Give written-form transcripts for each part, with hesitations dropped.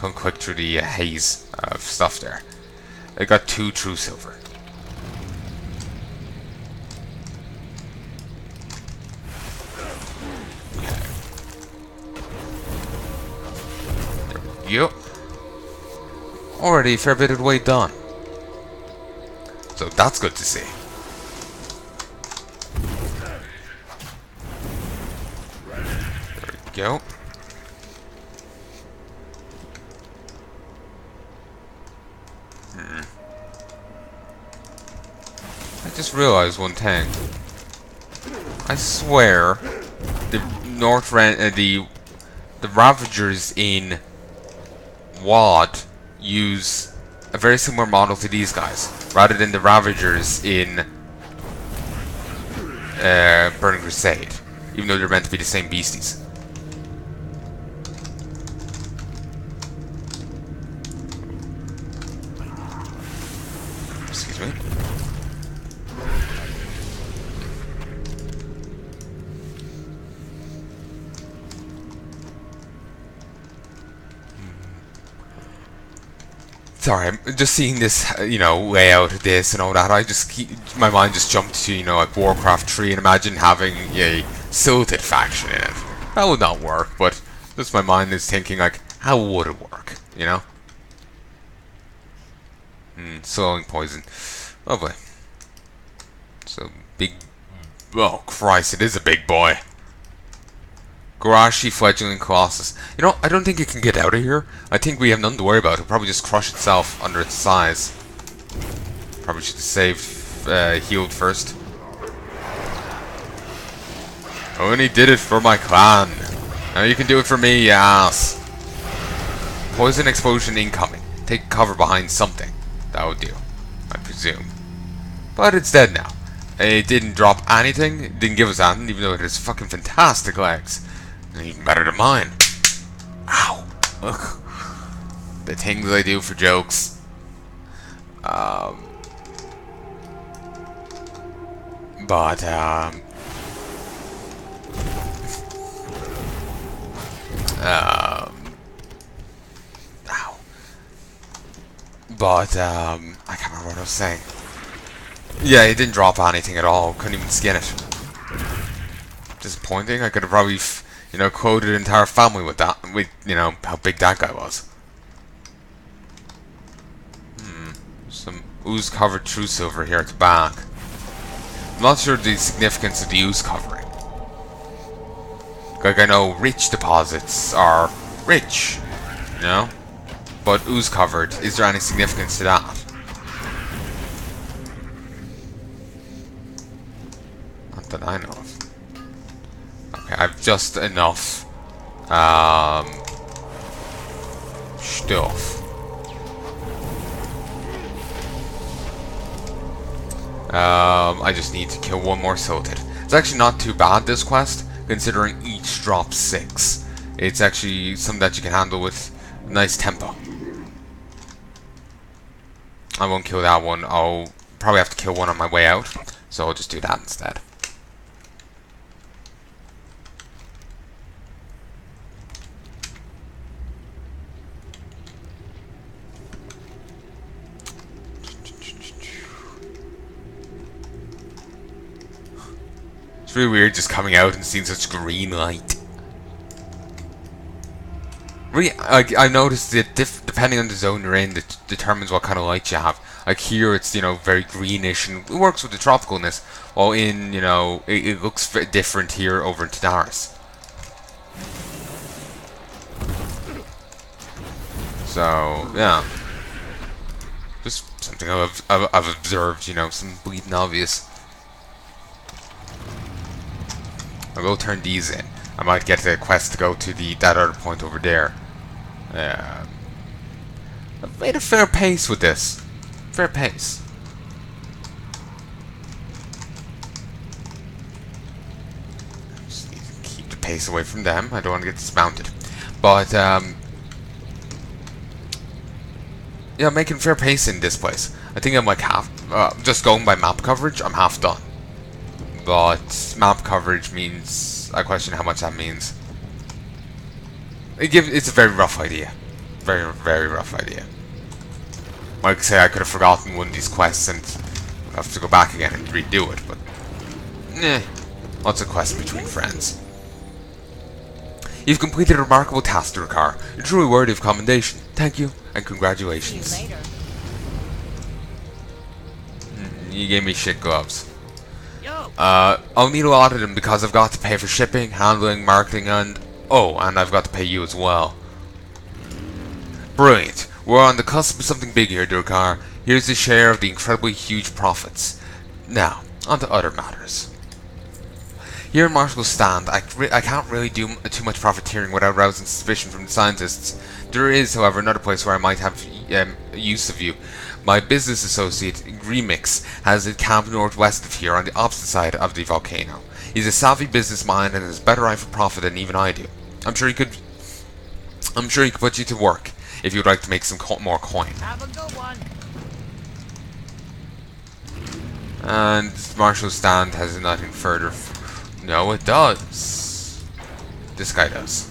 Going quick through the haze of stuff there. I got 2 true silver. Yep. Already a fair bit of the way done. So that's good to see. There we go. I just realized one thing. I swear the the Ravagers in WoD use a very similar model to these guys, rather than the Ravagers in Burning Crusade, even though they're meant to be the same beasties. Excuse me. Sorry, I'm just seeing this, layout of this and all that. My mind just jumped to, like Warcraft 3 and imagine having a silted faction in it. That would not work, but just my mind is thinking, like, how would it work, Slowing poison. Lovely. So, big... Oh, Christ, it is a big boy. Garashi fledgling Colossus. I don't think it can get out of here. I think we have nothing to worry about. It'll probably just crush itself under its size. Probably should have saved, healed first. I only did it for my clan. Now you can do it for me, you ass. Poison explosion incoming. Take cover behind something. That would do, I presume. But it's dead now. It didn't drop anything. It didn't give us anything, even though it has fucking fantastic legs. Even better than mine. Ow. Ugh. The things I do for jokes. But, ow. But, I can't remember what I was saying. Yeah, it didn't drop anything at all. Couldn't even skin it. Disappointing. I could have probably, quoted an entire family with that, how big that guy was. Some ooze-covered true silver here at the back. I'm not sure the significance of the ooze covering. Like, I know rich deposits are rich, But ooze-covered, is there any significance to that? Not that I know of. Okay, I've just enough stuff. I just need to kill one more silted. It's actually not too bad, this quest, considering each drops 6. It's actually something that you can handle with nice tempo. I won't kill that one. I'll probably have to kill one on my way out, so I'll just do that instead. It's really weird just coming out and seeing such green light. Really, I noticed that depending on the zone you're in, that determines what kind of light you have. Like here, it's very greenish and it works with the tropicalness. While in it looks different here over in Tadaris. So yeah, just something I've observed. Some bleeding obvious. I will turn these in. I might get the quest to go to that other point over there. I've made a fair pace with this. Fair pace. Just need to keep the pace away from them. I don't want to get dismounted. But, yeah, making fair pace in this place. I think I'm like half, just going by map coverage, I'm half done. But map coverage means, I question how much that means. It's a very rough idea. very, very rough idea. Like I say, I could have forgotten one of these quests and have to go back again and redo it, but what's a quest between friends? You've completed a remarkable task, Durcar. You're truly worthy of commendation. Thank you and congratulations. You gave me shit gloves. I'll need a lot of them because I've got to pay for shipping, handling, marketing, and I've got to pay you as well. Brilliant. We're on the cusp of something big here, Durcar. Here's a share of the incredibly huge profits. Now, on to other matters. Here in Marshal's stand, I can't really do too much profiteering without arousing suspicion from the scientists. There is, however, another place where I might have use of you. My business associate, Remix, has a camp northwest of here on the opposite side of the volcano. He's a savvy business mind and has a better eye for profit than even I do. I'm sure he could put you to work if you'd like to make some more coin. Have a good one. And Marshall's stand has nothing further. No, it does. This guy does.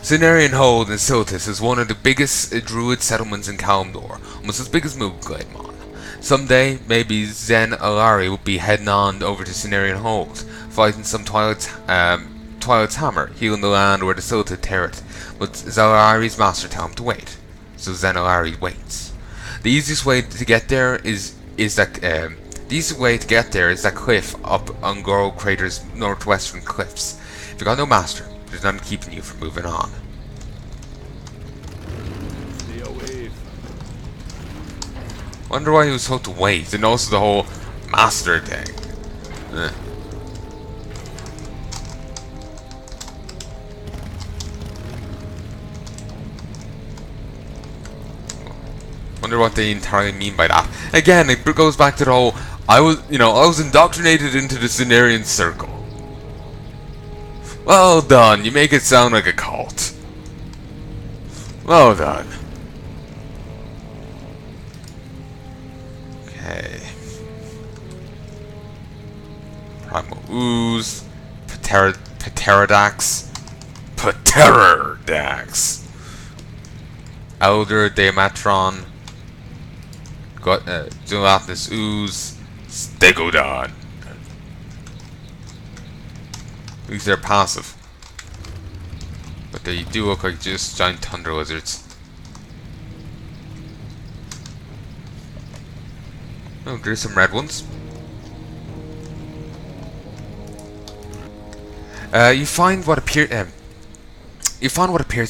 Cenarian Hold in Siltis is one of the biggest druid settlements in Kalimdor, almost as big as Mooglaimon. Someday, maybe Zen Alari will be heading on over to Cenarian Hold, fighting some Twilight's hammer, healing the land where the Silta tear it, but Zalari's master tell him to wait, so Zen Alari waits. The easiest way to get there is that cliff up on Goro Crater's northwestern cliffs. If you got no master, there's nothing keeping you from moving on. Wonder why he was told to wait, and also the whole master thing. Wonder what they entirely mean by that. Again, it goes back to the whole I was indoctrinated into the Cenarian circle. Well done, you make it sound like a cult. Well done. Okay. Primal Ooze. Pterodax. Elder Diamatron. Gelatinous Ooze. Stegodon. At least they're passive. But they do look like just giant thunder lizards. Oh, there's some red ones. You find what appears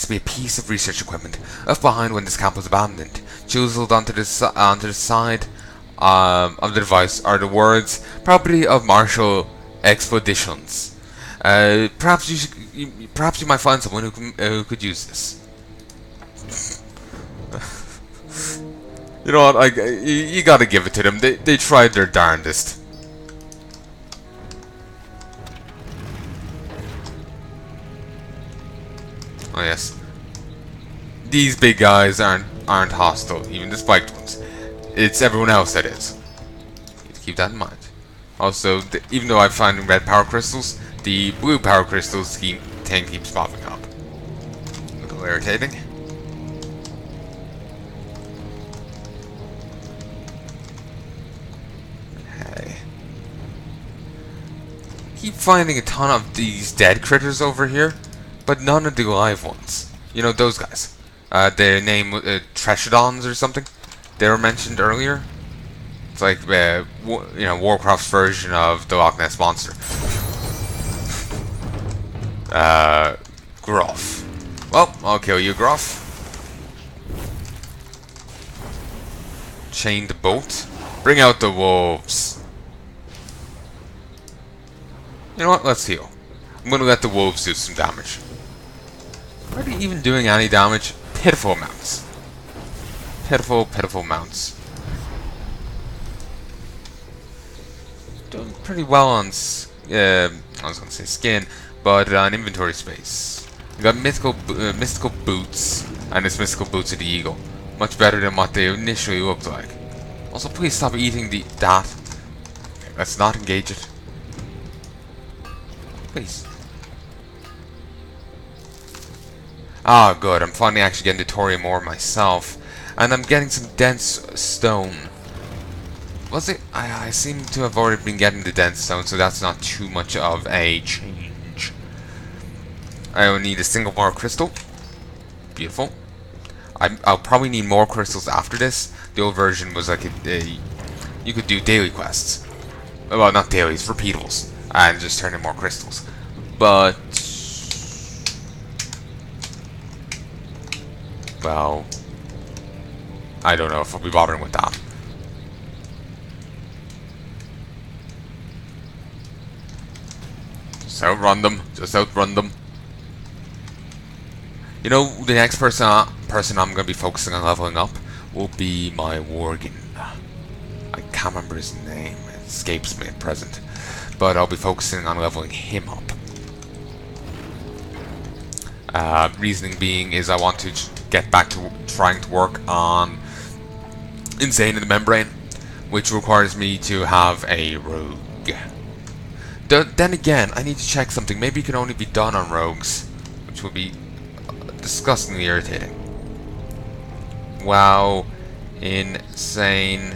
to be a piece of research equipment left behind when this camp was abandoned. Chiseled onto the side of the device are the words "Property of Marshall Expeditions." Perhaps you might find someone who could use this. You know what? You gotta give it to them. They tried their darndest. Oh yes, these big guys aren't hostile, even the spiked ones. It's everyone else that is. You need to keep that in mind. Also, even though I'm finding red power crystals, the blue power crystals thing keeps popping up. A little irritating. Okay. Keep finding a ton of these dead critters over here, but none of the live ones. You know, those guys. Their name, Treshadons or something. They were mentioned earlier. It's like, Warcraft's version of the Loch Ness Monster. Gruff. Well, I'll kill you, Gruff. Chain the boat. Bring out the wolves. You know what? Let's heal. I'm gonna let the wolves do some damage. Are they even doing any damage? Pitiful amounts. Pitiful, pitiful amounts. Doing pretty well on, I was gonna say skin, but on inventory space. We got mystical boots, and it's mystical boots of the eagle. Much better than what they initially looked like. Also, please stop eating that. Okay, let's not engage it. Please. Ah, good. I'm finally actually getting the thorium ore myself. And I'm getting some dense stone. Was it? I seem to have already been getting the dense stone, so that's not too much of a change. I only need a single more crystal. Beautiful. I'll probably need more crystals after this. The old version was like you could do daily quests. Well, not dailies, repeatables. And just turn in more crystals. But... well... I don't know if I'll be bothering with that. Just outrun them. Just outrun them. You know, the next person I'm going to be focusing on leveling up will be my Worgen. I can't remember his name. It escapes me at present. But I'll be focusing on leveling him up. Reasoning being is I want to get back to trying to work on Insane in the Membrane, which requires me to have a rogue. Then again, I need to check something. Maybe it can only be done on rogues, which will be disgustingly irritating. Wow. Insane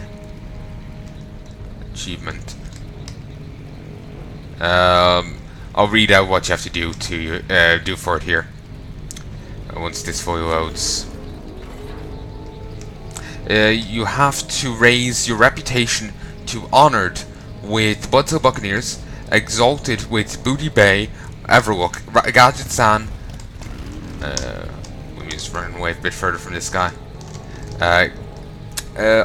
achievement. I'll read out what you have to do for it here. Once this fully loads. You have to raise your reputation to honored with Bloodsail Buccaneers, exalted with Booty Bay, Everlook, Gadget-san. Let me just run away a bit further from this guy.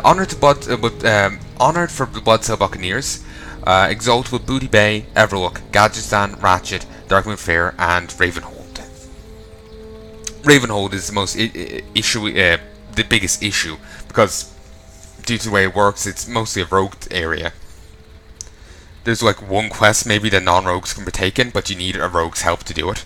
Honored for Bloodsail Buccaneers, exalted with Booty Bay, Everlook, Gadget-san, Ratchet, Darkmoon Fair, and Ravenhold. Ravenhold is the most the biggest issue, because due to the way it works, it's mostly a rogued area. There's like one quest maybe that non-rogues can partake in, but you need a rogue's help to do it.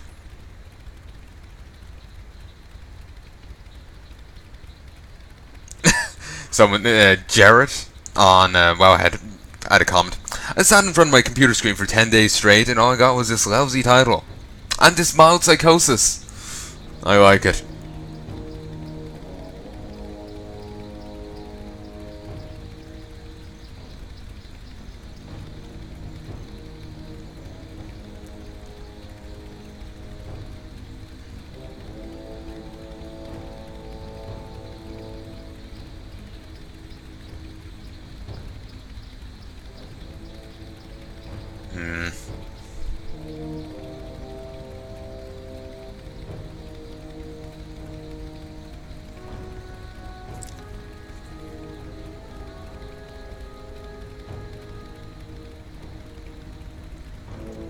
Someone, Jarrett on Wowhead had a comment. I sat in front of my computer screen for 10 days straight, and all I got was this lousy title. And this mild psychosis. I like it.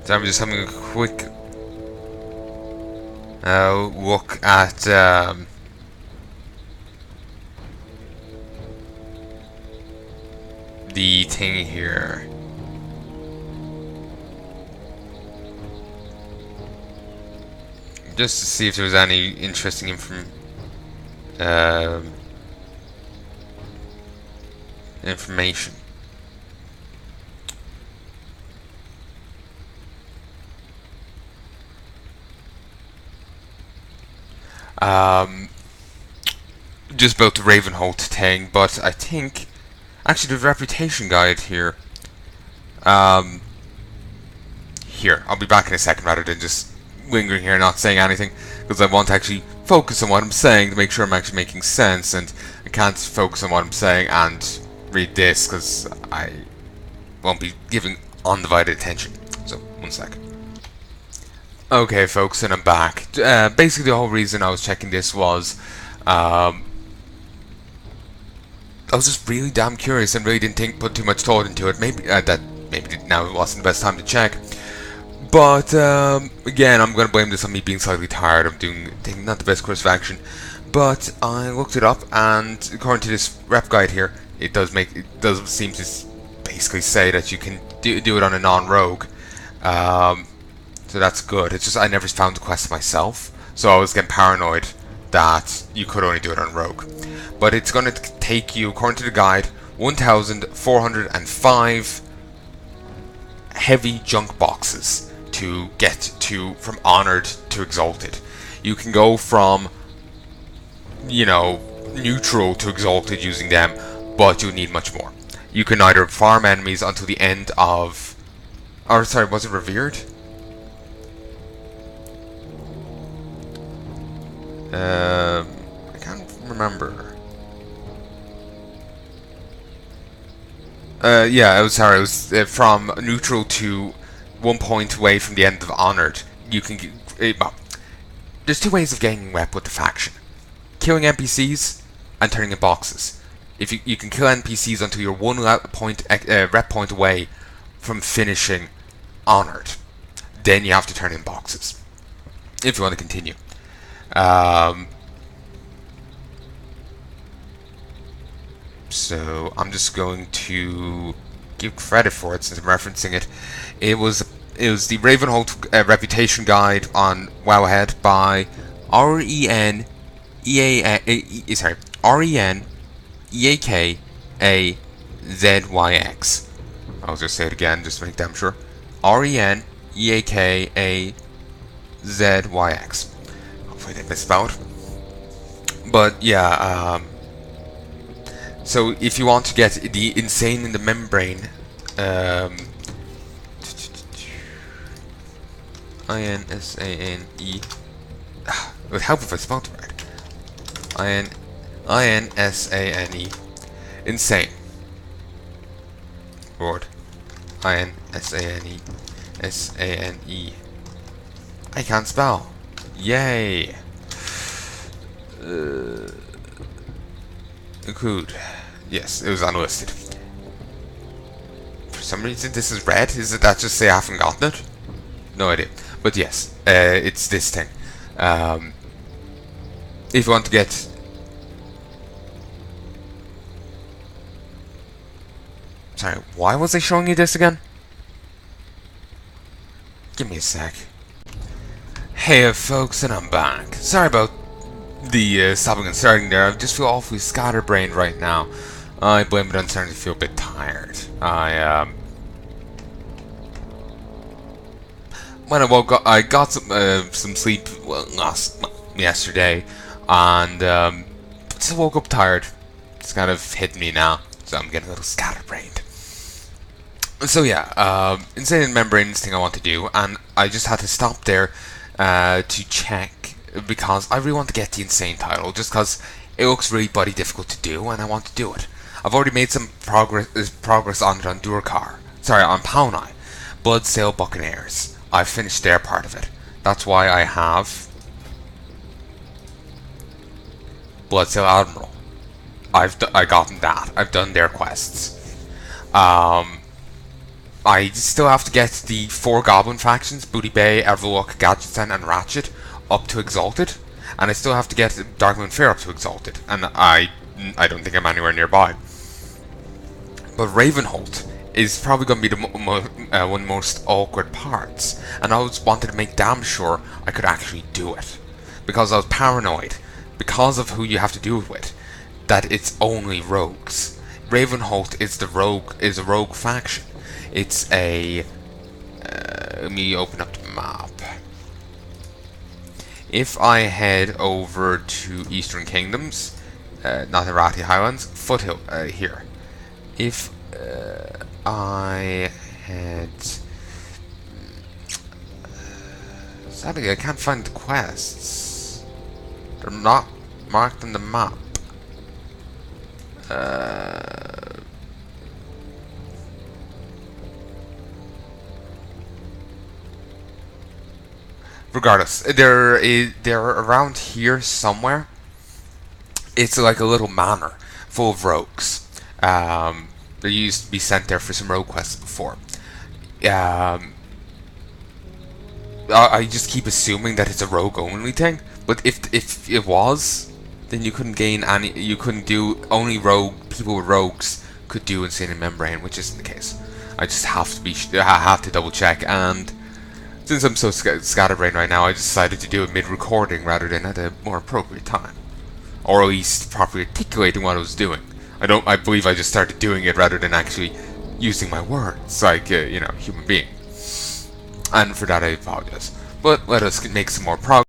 So I'm just having a quick look at the thing here. Just to see if there was any interesting information. Just about the Ravenhold thing, but I think actually there's a reputation guide here. Here, I'll be back in a second rather than just lingering here and not saying anything, because I want to actually focus on what I'm saying to make sure I'm actually making sense, and I can't focus on what I'm saying and read this because I won't be giving undivided attention. So, one second. Okay folks, and I'm back. Basically the whole reason I was checking this was I was just really damn curious and really didn't put too much thought into it. Maybe now wasn't the best time to check. But again, I'm gonna blame this on me being slightly tired. I'm taking not the best course of action. But I looked it up, and according to this rep guide here, it does seem to basically say that you can do it on a non-rogue. So that's good. It's just I never found the quest myself, so I was getting paranoid that you could only do it on rogue. But it's going to take you, according to the guide, 1,405 heavy junk boxes to get from honored to exalted. You can go from, you know, neutral to exalted using them, but you'll need much more. You can either farm enemies until the end of... Or, sorry, was it revered? I can't remember. Yeah, it was from neutral to 1 point away from the end of Honored. You can well, there's 2 ways of gaining rep with the faction: killing NPCs and turning in boxes. If you can kill NPCs until you're 1 rep point away from finishing Honored, then you have to turn in boxes if you want to continue. So I'm just going to give credit for it since I'm referencing it. It was the Ravenholt Reputation Guide on Wowhead by REN EAKAZYX. I'll just say it again just to make damn sure. REN EAKAZYX. Hopefully they misspelled. But yeah, so if you want to get the Insane in the Membrane, INSANE, it would help if I spelled it right. INSANE, Insane. Lord. INSANE, SANE. I can't spell. Yay. Include. Yes, it was unlisted. For some reason this is red. Is it that just say I haven't gotten it? No idea. But yes, it's this thing. If you want to get... Sorry, why was I showing you this again? Give me a sec. Hey folks, and I'm back. Sorry about the stopping and starting there. I just feel awfully scatterbrained right now. I blame it on starting to feel a bit tired. When I woke up, I got some sleep yesterday, and still woke up tired. It's kind of hit me now, so I'm getting a little scatterbrained. So yeah, Insane in Membranes thing I want to do, and I just had to stop there to check, because I really want to get the Insane title, just because it looks really bloody difficult to do, and I want to do it. I've already made some progress on it on Durcar. Sorry, on Palnai. Bloodsail Buccaneers. I've finished their part of it. That's why I have Bloodsail Admiral. I've gotten that. I've done their quests. I still have to get the 4 Goblin factions, Booty Bay, Everlook, Gadgetzan, and Ratchet, up to Exalted. And I still have to get Darkmoon Fair up to Exalted. And I don't think I'm anywhere nearby. But Ravenholt is probably going to be the one of the most awkward parts. And I always wanted to make damn sure I could actually do it. Because I was paranoid, because of who you have to do it with, that it's only rogues. Ravenholt is a rogue faction. It's a... let me open up the map. If I head over to Eastern Kingdoms, not Irati Highlands, Foothill, here. If I head... sadly, I can't find the quests. They're not marked on the map. Regardless, they're around here somewhere. It's like a little manor full of rogues. They used to be sent there for some rogue quests before. I just keep assuming that it's a rogue only thing. But if it was, then you couldn't gain any. You couldn't do only people with rogues could do Insane in Membrane, which isn't the case. I just have to double check, and since I'm so scatterbrained right now, I decided to do it mid-recording rather than at a more appropriate time, or at least properly articulating what I was doing. I believe I just started doing it rather than actually using my words like human being. And for that I apologize. But let us make some more progress.